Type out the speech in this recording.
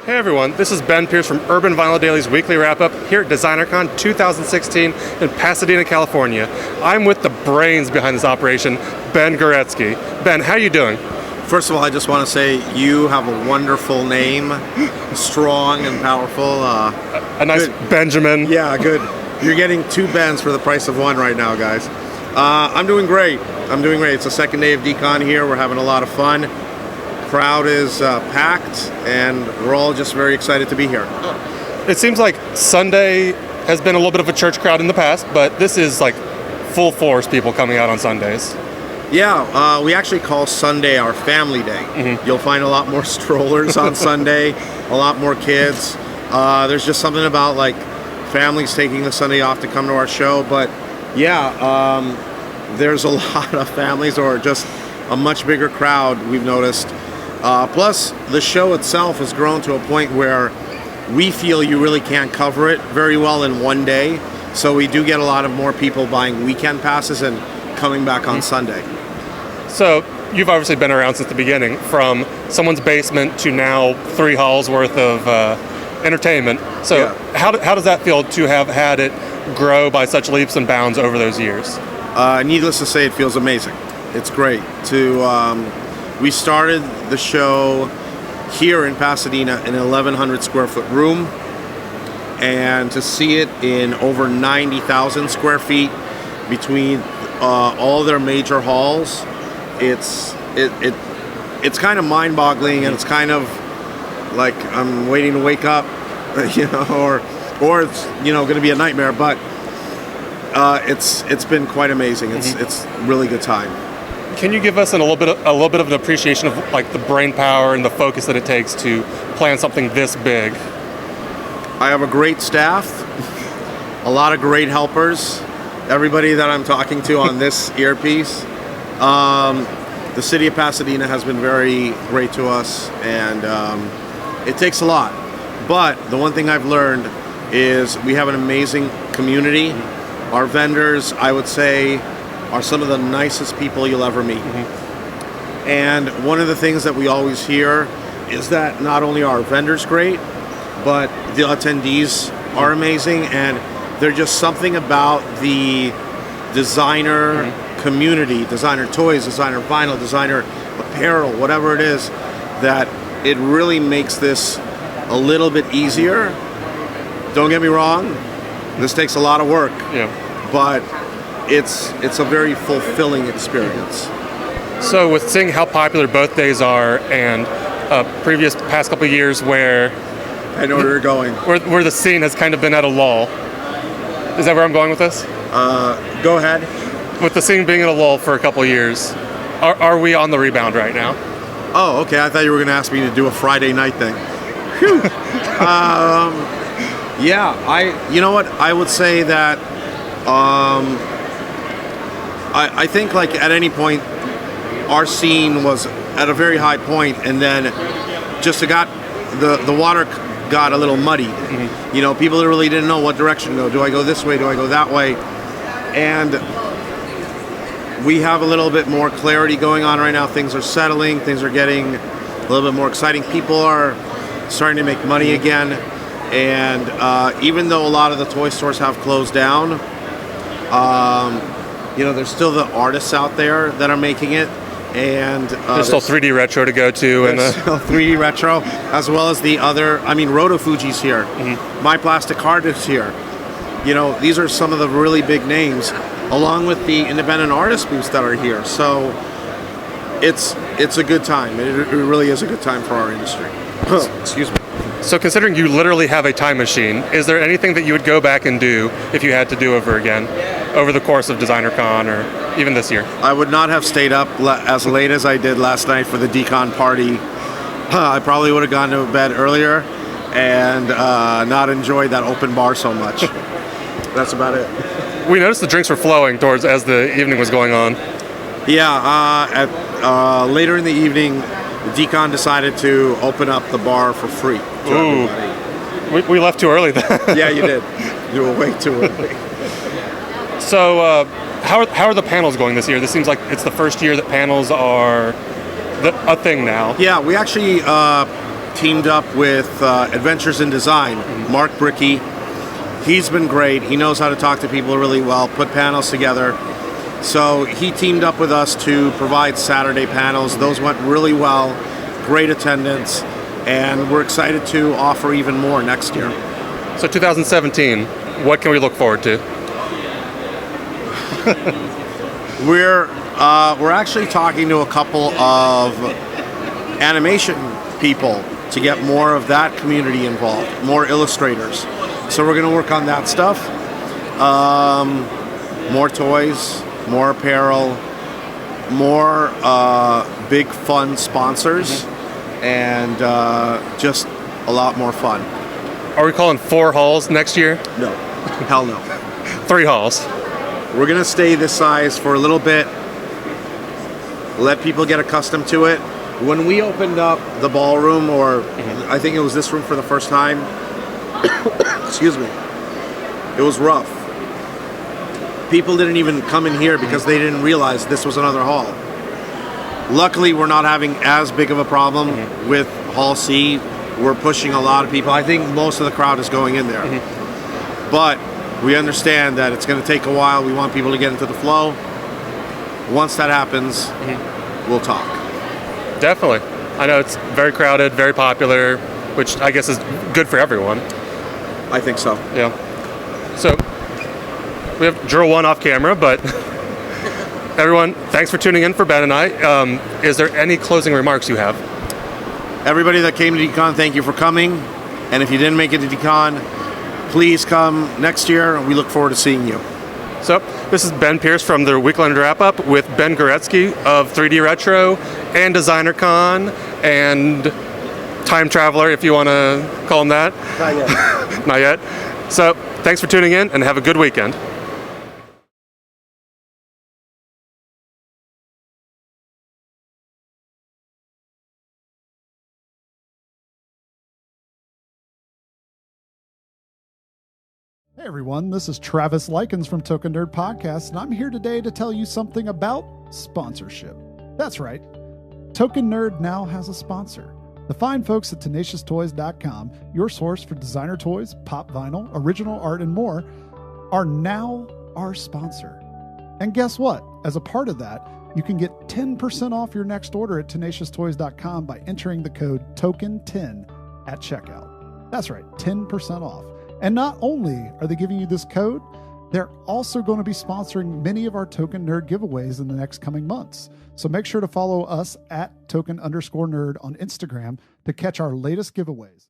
Hey everyone, this is Ben Pierce from Urban Vinyl Daily's weekly wrap-up here at DesignerCon 2016 in Pasadena, California. I'm with the brains behind this operation, Ben Goretsky. Ben, how are you doing? First of all, I just want to say you have a wonderful name, strong and powerful. A nice good. Benjamin. Yeah, good. You're getting two Bens for the price of one right now, guys. I'm doing great. It's the second day of DCon here. We're having a lot of fun. Crowd is packed, and we're all just very excited to be here. It seems like Sunday has been a little bit of a church crowd in the past, but this is like full force people coming out on Sundays. Yeah, we actually call Sunday our family day. Mm-hmm. You'll find a lot more strollers on Sunday, a lot more kids. There's just something about like families taking the Sunday off to come to our show, but yeah, there's a lot of families or just a much bigger crowd we've noticed. Plus, the show itself has grown to a point where we feel you really can't cover it very well in one day. So we do get a lot of more people buying weekend passes and coming back on Sunday. So you've obviously been around since the beginning, from someone's basement to now 3 halls worth of entertainment. So yeah. How does that feel to have had it grow by such leaps and bounds over those years? Needless to say, it feels amazing. It's great to. We started the show here in Pasadena in an 1,100 square foot room, and to see it in over 90,000 square feet between all their major halls, it's kind of mind-boggling, and it's kind of like I'm waiting to wake up, or it's going to be a nightmare, but it's been quite amazing. It's really good time. Can you give us a little bit of an appreciation of like the brain power and the focus that it takes to plan something this big? I have a great staff, a lot of great helpers, everybody that I'm talking to on this earpiece. The city of Pasadena has been very great to us, and it takes a lot. But the one thing I've learned is we have an amazing community. Our vendors, I would say, are some of the nicest people you'll ever meet. Mm-hmm. And one of the things that we always hear is that not only are our vendors great, but the attendees are amazing, and there's just something about the designer community, designer toys, designer vinyl, designer apparel, whatever it is, that it really makes this a little bit easier. Don't get me wrong, this takes a lot of work, but it's a very fulfilling experience. So with seeing how popular both days are, and past couple of years where I know where you're going, where the scene has kind of been at a lull. Is that where I'm going with this? Go ahead. With the scene being at a lull for a couple of years, are we on the rebound right now? Oh, okay. I thought you were going to ask me to do a Friday night thing. Phew. Yeah, you know what? I would say that I think like at any point our scene was at a very high point, and then just the water got a little muddy. Mm-hmm. People really didn't know what direction to go. Do I go this way? Do I go that way? And we have a little bit more clarity going on right now. Things are settling. Things are getting a little bit more exciting. People are starting to make money again. And even though a lot of the toy stores have closed down, there's still the artists out there that are making it. And there's still 3D Retro to go to. There's still 3D Retro, as well as the other, Roto Fuji's here. Mm-hmm. My Plastic Heart is here. These are some of the really big names, along with the independent artist booths that are here. So it's a good time. It really is a good time for our industry. Excuse me. So considering you literally have a time machine, is there anything that you would go back and do if you had to do over again over the course of DesignerCon or even this year? I would not have stayed up as late as I did last night for the DCon party. I probably would have gone to bed earlier and not enjoyed that open bar so much. That's about it. We noticed the drinks were flowing towards as the evening was going on. Yeah, later in the evening, DCon decided to open up the bar for free to everybody. We left too early then. Yeah, you did. You were way too early. So how are the panels going this year? This seems like it's the first year that panels are a thing now. Yeah, we actually teamed up with Adventures in Design, Mark Bricky. He's been great. He knows how to talk to people really well, put panels together. So he teamed up with us to provide Saturday panels. Those went really well, great attendance, and we're excited to offer even more next year. So 2017, what can we look forward to? We're actually talking to a couple of animation people to get more of that community involved, more illustrators. So we're going to work on that stuff. More toys, more apparel, more big fun sponsors, and just a lot more fun. Are we calling 4 halls next year? No, hell no. 3 halls. We're going to stay this size for a little bit, let people get accustomed to it. When we opened up the ballroom, or I think it was this room for the first time, excuse me, it was rough. People didn't even come in here because they didn't realize this was another hall. Luckily, we're not having as big of a problem with Hall C. We're pushing a lot of people. I think most of the crowd is going in there. But we understand that it's going to take a while. We want people to get into the flow. Once that happens, we'll talk. Definitely. I know it's very crowded, very popular, which I guess is good for everyone. I think so. Yeah. So we have drill 1 off camera, but everyone, thanks for tuning in for Ben and I. Is there any closing remarks you have? Everybody that came to DCon, thank you for coming. And if you didn't make it to DCon, please come next year. We look forward to seeing you. So this is Ben Pierce from the Weekend Wrap-Up with Ben Goretsky of 3D Retro and Designer Con and Time Traveler, if you want to call him that. Not yet. Not yet. So thanks for tuning in and have a good weekend. Hey everyone, this is Travis Likens from Token Nerd Podcast, and I'm here today to tell you something about sponsorship. That's right, Token Nerd now has a sponsor. The fine folks at TenaciousToys.com, your source for designer toys, pop vinyl, original art, and more, are now our sponsor. And guess what? As a part of that, you can get 10% off your next order at TenaciousToys.com by entering the code TOKEN10 at checkout. That's right, 10% off. And not only are they giving you this code, they're also going to be sponsoring many of our Token Nerd giveaways in the next coming months. So make sure to follow us at token_nerd on Instagram to catch our latest giveaways.